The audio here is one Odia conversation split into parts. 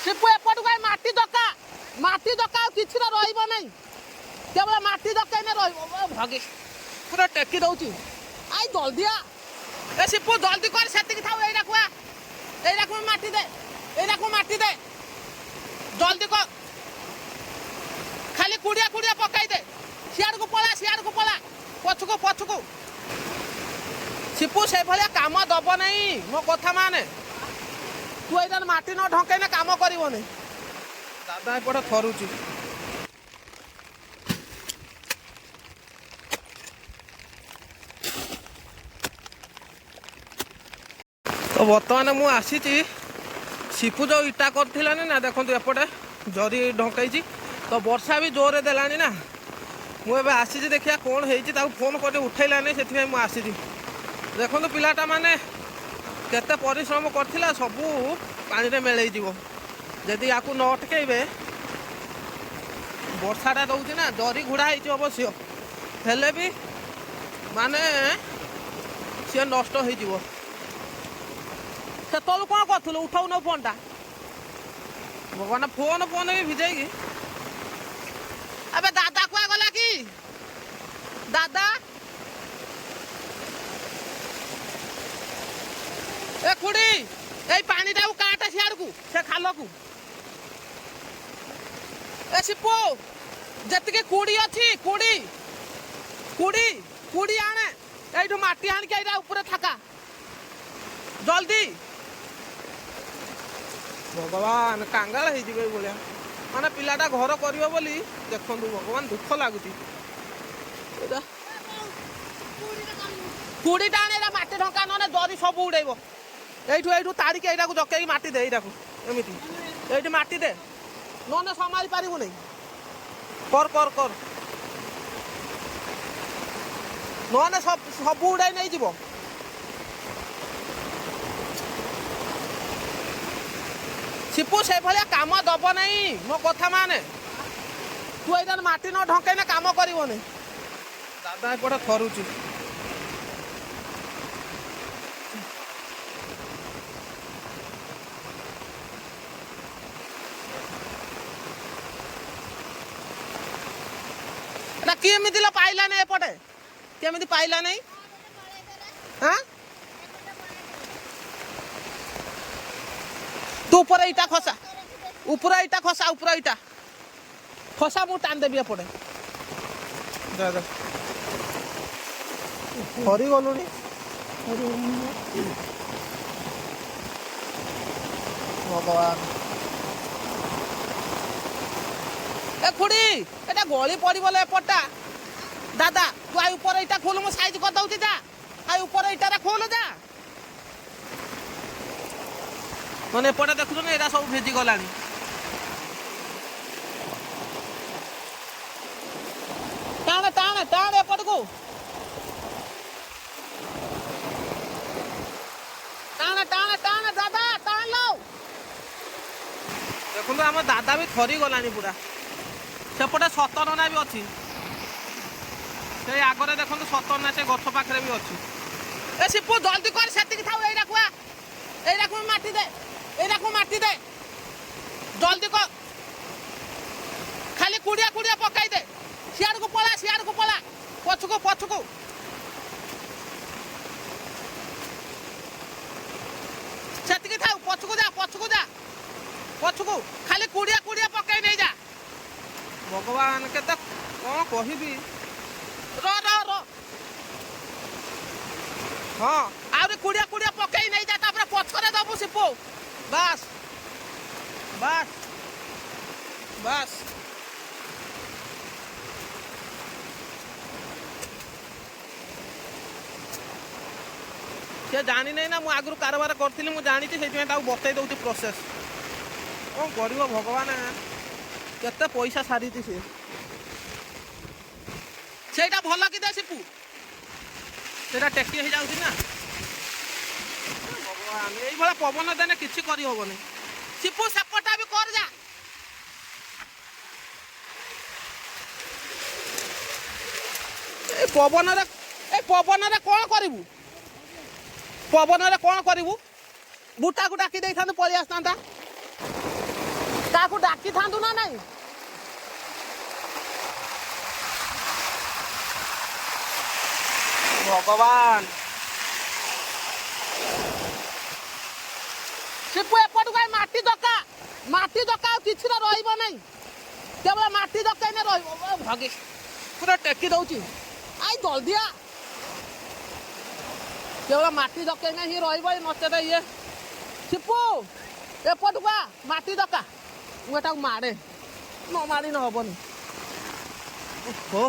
ଶିପୁ ଏପଟକୁ ଆଇ ମାଟି ଦକା ଆଉ କିଛି ରହିବ ନାହିଁ କେବଳ ମାଟି ଦକାଇନେ ରହିବ ଭଗି ପୁରା ଟେକି ଦଉଛି ଆଇ ଜଲ୍ଦି ଆ ଏ ଶିପୁ ଜଲ୍ଦି କର ସେତିକି ଥାଉ ଏଇଟାକୁ ମାଟି ଦେ ଜଲ୍ଦି କର ଖାଲି କୁଡ଼ିଆ ପକାଇ ଦେ ସିଆଡ଼କୁ ପଳା ପଛକୁ ଶିପୁ ସେଇଭଳିଆ କାମ ଦବ ନାହିଁ ମୋ କଥା ମାନେ ତୁ ଏଇଟା ମାଟି ନ ଢଙ୍କେଇନେ କାମ କରିବନି ଦାଦା ଏପଟେ ଥରୁଛି ତ ବର୍ତ୍ତମାନ ମୁଁ ଆସିଛି ଶିପୁ ଯେଉଁ ଇଟା କରିଥିଲାନି ନା ଦେଖନ୍ତୁ ଏପଟେ ଜରି ଢଙ୍କେଇଛି ତ ବର୍ଷା ବି ଜୋରରେ ଦେଲାଣି ନା ମୁଁ ଏବେ ଆସିଛି ଦେଖିବା କ'ଣ ହେଇଛି ତାକୁ ଫୋନ୍ କରି ଉଠେଇଲାନି ସେଥିପାଇଁ ମୁଁ ଆସିଛି ଦେଖନ୍ତୁ ପିଲାଟା ମାନେ କେତେ ପରିଶ୍ରମ କରିଥିଲା ସବୁ ପାଣିରେ ମିଳେଇଯିବ ଯଦି ୟାକୁ ନ ଅଟକେଇବେ ବର୍ଷାଟା ଦେଉଛି ନା ଜରି ଘୋଡ଼ା ହେଇଛି ଅବଶ୍ୟ ହେଲେ ବି ମାନେ ସିଏ ନଷ୍ଟ ହେଇଯିବ ସେତେବେଳୁ କ'ଣ କରୁଥିଲୁ ଉଠାଉନ ଫୋନ୍ଟା ଭଗବାନ ଫୋନ୍ ବି ଭିଜେଇକି ଏବେ ଦାଦା କୁଆ ଗଲା କି ଦାଦା ଏ ଖୁଡ଼ି ଏଇ ପାଣିଟାକୁ କାଟେ ସିଆଡ଼କୁ ସେ ଖାଲକୁ ଏ ଶିପୁ ଯେତିକି କୁଡ଼ି ଅଛି କୁଡ଼ି ଆଣେ এইটু মাটি আনিকি এইটা উপরে থাকা জলদি ভগবান কাঙ্গাল হয়ে ভায়া মানে পিলাটা ঘর করবে বলে দেখুন ভগবান দুঃখ লাগুଛି কুড়িটা আনে এটা মাটি ঢঙ্কা ননে জরি সব উড়াইব এইটু তাড়িকি এইটাকে জকেইকি মাটি দে এইটাকে এমিতি এইটি মাটি দে ননে সম্ভালি পারিবু নাই কর কর কর ননে সব উড়াই নেই যাব শিপু সেইভাবে কাম দব নাই মো কথা মানে তু এইটা মাটি ন ঢঙ্কাইনে কাম করবনি দাদা এপটে থরুছি এটা কেমিতি পাইলা না এপটে কেমিতি পাইলা নাই হ্যাঁ तू ऊपर इटा खसा ऊपर इटा खसा मु टान देबी एपटे दादा हरी गलुनी भगवान ए खुड़ी एटा गली पड़िबले एपटा दादा तू आई ऊपर इटा खोल मो साइज कर दउती जा आई ऊपर इटा रे खोल जा মানে এপটে দেখুছ না এটা সব ভেজি গলানি টানে টানে টানে এপটকু টানে টানে টানে দাদা টান লো দেখুন আমার দাদা বি থরি গলানি পুরা সেপটে সতননা বি অছি সেই আগরে দেখুন সতননা সে গছ পাখরে বি অছি এ শিপু জলদি কর সেতিকি থাও এইরাকু মাটি দে এইরকম মাটি দে জলদি কর খালি কুড়িয়া পকাই দে সিয়াড়কু পলা পছকু সেতিকি থাও পছকু যা খালি কুড়িয়া পকাই নেই যা ভগবান কেতে কোন কহিবি র হ্যাঁ আরে কুড়িয়া পকাই নেই যা তারপরে পছরে দবু শিপু বাস সে জানি নাই না মু আগরু কারবার করছিলি মু জানিছি সেইথিপাই তাকে বতাই দউছি প্রসেস কোন করিব ভগবান কেতে পয়সা সারিছি সেইটা ভাল কি দে শিপু সেটা টেকি হয়ে যাଉଛି না ভগবান এইভাবে পবন দেনে কিছু করি হবনি শিপু সেপটা বি কর যা এই পবନରେ কোন করিবু বুটাকু ডাকি দেইথান্তু পলি আসতান্তা କାହାକୁ ଡାକିଥାନ୍ତୁ ନା ନାଇଁ। ଭଗବାନ ଶିପୁ ଏପଟକୁ ମାଟି ଦକା ଆଉ କିଛି ରହିବ ନାହିଁ, କେବଳ ମାଟି ଦକାଇନେ ରହିବ। ଭାଗି ପୁରା ଟେକି ଦଉଛି, ଆଇ ଜଲ୍ଦିଆ କେବଳ ମାଟି ଦକାଇନେ ହିଁ ରହିବ। ନଚେତ ଇଏ ଶିପୁ ଏପଟକୁ ମାଟି ଦକା, ମୁଁ ଏଟାକୁ ମାଡ଼େ, ନ ମାଡ଼ିନେ ହବନି। ଓହୋ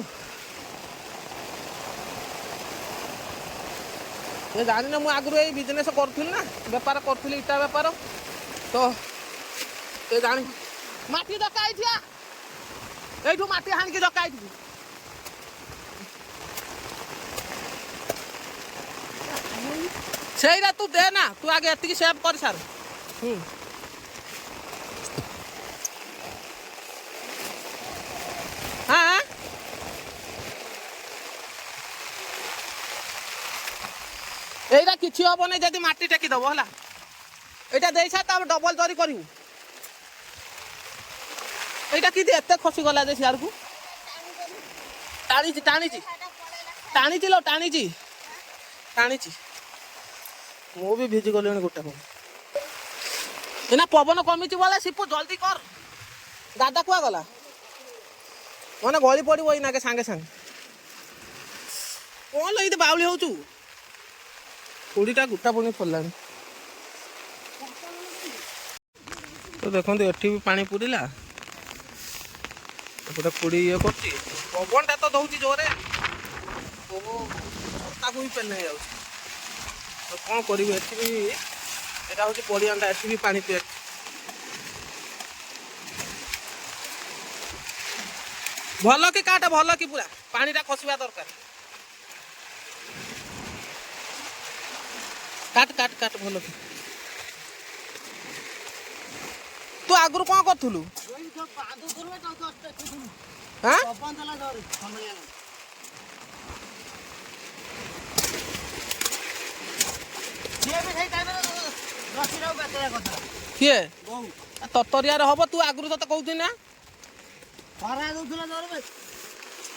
ଏ ଜାଣିନେ ମୁଁ ଆଗରୁ ଏଇ ବିଜନେସ୍ କରୁଥିଲି ନା, ବେପାର କରୁଥିଲି, ଇଟା ବେପାର। ତ ଏ ଜାଣି ମାଟି ଦକା ହେଇଥିଆ, এইଠୁ ମାଟି ହାଣିକି ଦକା ହେଇଥିବୁ। ସେଇଟା ତୁ ଦେ ନା, ତୁ ଆଗେ ଏତିକି ସେଭ୍ କରି ସାର। ହଁ এইটা କିଛି ହବନି ଯଦି ମାଟି ଟେକି ଦବ ହେଲା। এইটা ଦେଇସା ତାପରେ ଡବଲ ଜରି କରିବୁ। এইটা କି ଏତେ ଖସିଗଲା ଯେ ସିଆଡ଼କୁ ଟାଣିଛି ଟାଣିଛି ଟାଣିଛି ଲୋ ଟାଣିଛି ଟାଣିଛି। ମୁଁ ବି ଭିଜି ଗଲିଣି ଗୋଟେ ପରେ। ଏନା ପବନ କମିଛି ବୋଲେ ଶିପୁ ଜଲ୍ଦି କର। ଦାଦା କୁଆ ଗଲା ମାନେ ଗଳି ପଡ଼ିବ ଏଇନାକେ ସାଙ୍ଗେ ସାଙ୍ଗେ। କ'ଣ ଏଇଠି ବାଉଳି ହଉଛୁ? କୋଡ଼ିଟା ଗୁଟା ପୁଣି ଫରିଲାଣି। ତ ଦେଖନ୍ତୁ ଏଠି ବି ପାଣି ପୁରିଲା, ଏପଟେ କୋଡ଼ି ଇଏ କରୁଛି। ପବନଟା ତ ଦଉଛି ଜୋରେ, ତାକୁ ବି ପେନ୍ ହେଇଯାଉଛି। ତ କ'ଣ କରିବୁ? ଏଠି ବି ଏଇଟା ହେଉଛି ପଡ଼ିଆଟା, ଏଠି ବି ପାଣି ପିଏ। ଭଲ କି କାଟ, ଭଲ କି ପୁରା ପାଣିଟା ଖସିବା ଦରକାର। କାଟ କାଟ କାଟ ଭଲ କି। ତୁ ଆଗରୁ କ'ଣ କରୁଥିଲୁ? କିଏ ତରତରିଆରେ ହବ? ତୁ ଆଗରୁ ତତେ କହୁଥିଲି ନା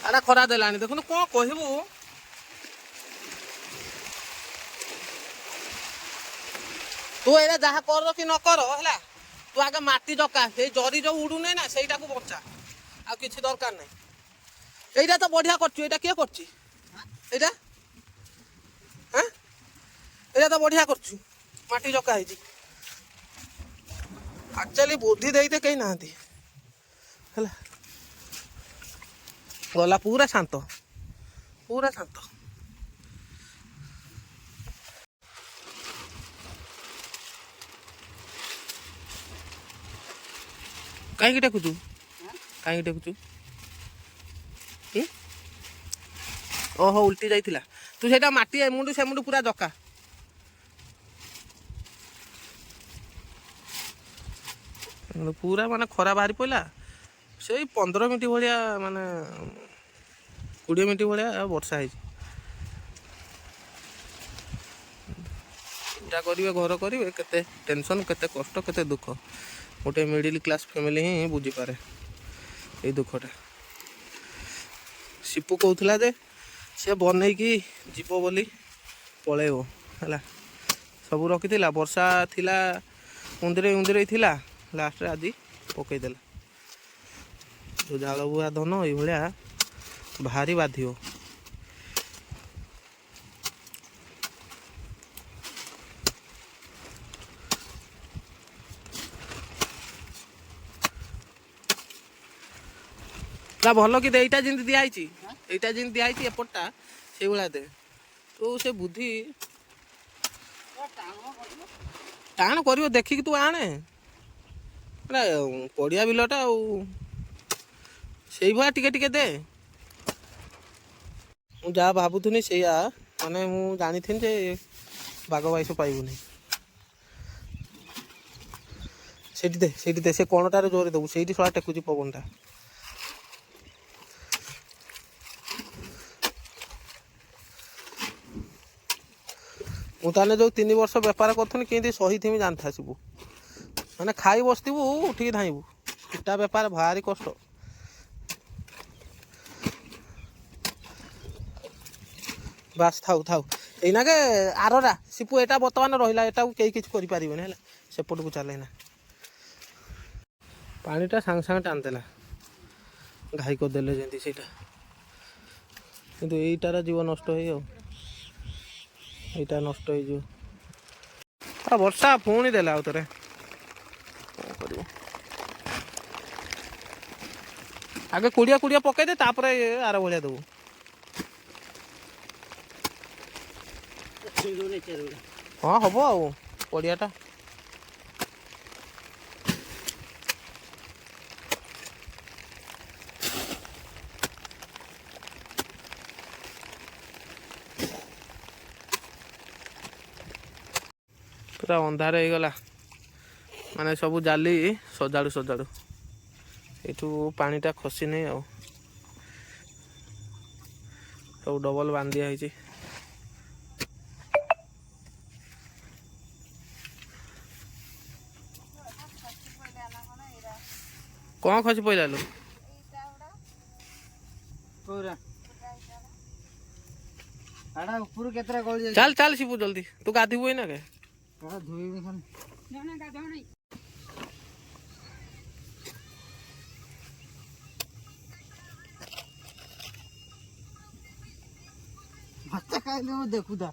ଆରେ ଖରା ଦେଲାଣି। ଦେଖୁନୁ କ'ଣ କହିବୁ? ତୁ ଏଇଟା ଯାହା କର କି ନ କର ହେଲା, ତୁ ଆଗେ ମାଟି ଦକା। ସେଇ ଜରି ଯୋଉ ଉଡୁନି ନା ସେଇଟାକୁ ବଞ୍ଚା, ଆଉ କିଛି ଦରକାର ନାହିଁ। এইটা তো বঢ়িয়া করছু। এটা কে করছি? এইটা হ্যাঁ এটা তো বঢ়িয়া করছু। মাটি জকা হয়েছি। ଆକ୍ଚୁଆଲି ବୁଦ୍ଧି ଦେଇତେ କେହି ନାହାନ୍ତି ହେଲା। ଗଲା ପୁରା ଶାନ୍ତ, ପୁରା ଶାନ୍ତ। କାହିଁକି ଡାକୁଛୁ? କାହିଁକି ଡାକୁଛୁ? ଓହୋ ଉଲ୍ଟି ଯାଇଥିଲା। ତୁ ସେଇଟା ମାଟି ଏମୁଣ୍ଡୁ ସେମୁଣ୍ଡୁ ପୁରା ଜକା। ପୁରା ମାନେ ଖରା ବାହାରି ପଡ଼ିଲା। ସେଇ 15 ମିନିଟ୍ ଭଳିଆ, ମାନେ 20 ମିନିଟ୍ ଭଳିଆ ବର୍ଷା ହେଇଛି। ଏଇଟା କରିବେ, ଘର କରିବେ, କେତେ ଟେନସନ୍, କେତେ କଷ୍ଟ, କେତେ ଦୁଃଖ। ଗୋଟେ ମିଡ଼ିଲ୍ କ୍ଲାସ୍ ଫ୍ୟାମିଲି ହିଁ ବୁଝିପାରେ ଏଇ ଦୁଃଖଟା। ଶିପୁ କହୁଥିଲା ଯେ ସେ ବନେଇକି ଯିବ ବୋଲି, ପଳେଇବ ହେଲା। ସବୁ ରଖିଥିଲା, ବର୍ଷା ଥିଲା, ଉନ୍ଦିରେଇ ଥିଲା। ଲାଷ୍ଟରେ ଆଜି ପକେଇଦେଲା। ଝାଳ ବୁହା ଧନ ଏଇଭଳିଆ ଭାରି ବାଧିବ। ନା ଭଲ କି ଏଇଟା ଯେମିତି ଦିଆହେଇଛି, ଏଇଟା ଯେମିତି ଦିଆହେଇଛି ଏପଟଟା ସେଇଭଳିଆ ଦେ। ତୁ ସେ ବୁଦ୍ଧି ଟାଣ କରିବ ଦେଖିକି ତୁ ଆଣେ। ପଡ଼ିଆ ବିଲଟା ଆଉ ସେଇଭଳିଆ ଟିକେ ଟିକେ ଦେ। ମୁଁ ଯାହା ଭାବୁଥିଲି ସେଇଆ, ମାନେ ମୁଁ ଜାଣିଥିଲି ଯେ ବାଗ ବାଇଶ ପାଇବୁନି। ସେଇଠି ଦେ, ସେଇଠି ଦେ, ସେ କଣଟାରେ ଜୋରେ ଦେବୁ, ସେଇଠି ଶଳା ଟେକୁଛି ପବନଟା। ମୁଁ ତାହେଲେ ଯେଉଁ 3 ବର୍ଷ ବେପାର କରୁଥିଲି କେମିତି ସହିଥିମି ଜାଣିଥା ଆସିବୁ। ମାନେ ଖାଇ ବସିଥିବୁ, ଉଠିକି ଧାଇଁବୁ। ଇଟା ବେପାର ଭାରି କଷ୍ଟ। ବାସ୍ ଥାଉ ଥାଉ ଏଇନାକେ ଆରରା ସିପୁ ଏଟା ବର୍ତ୍ତମାନ ରହିଲା, ଏଟାକୁ କେହି କିଛି କରିପାରିବେନି ହେଲା। ସେପଟକୁ ଚାଲେ ନା, ପାଣିଟା ସାଙ୍ଗେ ସାଙ୍ଗେ ଟାଣିଦେଲା, ଘାଇ କରିଦେଲେ ଯେମିତି ସେଇଟା। କିନ୍ତୁ ଏଇଟାର ଜୀବ ନଷ୍ଟ ହେଇ ଆଉ ଏଇଟା ନଷ୍ଟ ହେଇଯିବ। ବର୍ଷା ପୁଣି ଦେଲା ଆଉ ଥରେ, କ'ଣ କରିବ। ଆଗେ କୁଡ଼ିଆ କୁଡ଼ିଆ ପକେଇଦେ, ତାପରେ ଆର ଭଳିଆ ଦେବୁ। ହଁ ହବ ଆଉ ପଡ଼ିଆଟା। ପୁରା ଅନ୍ଧାର ହେଇଗଲା, ମାନେ ସବୁ ଜାଲି ସଜାଡ଼ୁ ସଜାଡ଼ୁ ଏଇଠୁ ପାଣିଟା ଖସିନି ଆଉ, ସବୁ ଡବଲ ବାନ୍ଧି ଦିଆ ହେଇଛି। କ'ଣ ଖସି ପଇଲାଲୁ? ଚାଲ ଚାଲ ଶିବୁ ଜଲ୍ଦି, ତୁ ଗାଧିବୁ ଏଇନା କେ? ଦେଖୁଥା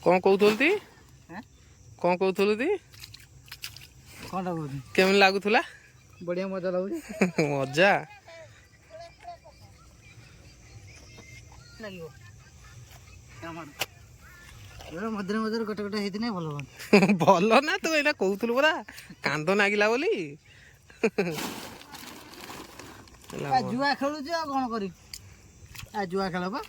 କ'ଣ କହୁଥିଲୁ ତି? କ'ଣ କହୁଥିଲୁ ତି? କ'ଣଟା କହୁଛି? କେମିତି ଲାଗୁଥିଲା? ବଢିଆ ମଜା ଲାଗୁଛି। ମଜା ଲାଗିବ ମଝିରେ ମଝିରେ ଗୋଟେ ଗୋଟେ ହେଇଥିଲେ ଭଲ ହୁଅନ୍ତା। ଭଲ ନା, ତୁ ଏଇନା କହୁଥିଲୁ ପରା କାନ୍ଦ ନାଗିଲା ବୋଲି। ଜୁଆ ଖେଳୁଛି ଆଉ କ'ଣ କରିବି? ଜୁଆ ଖେଳ ବା।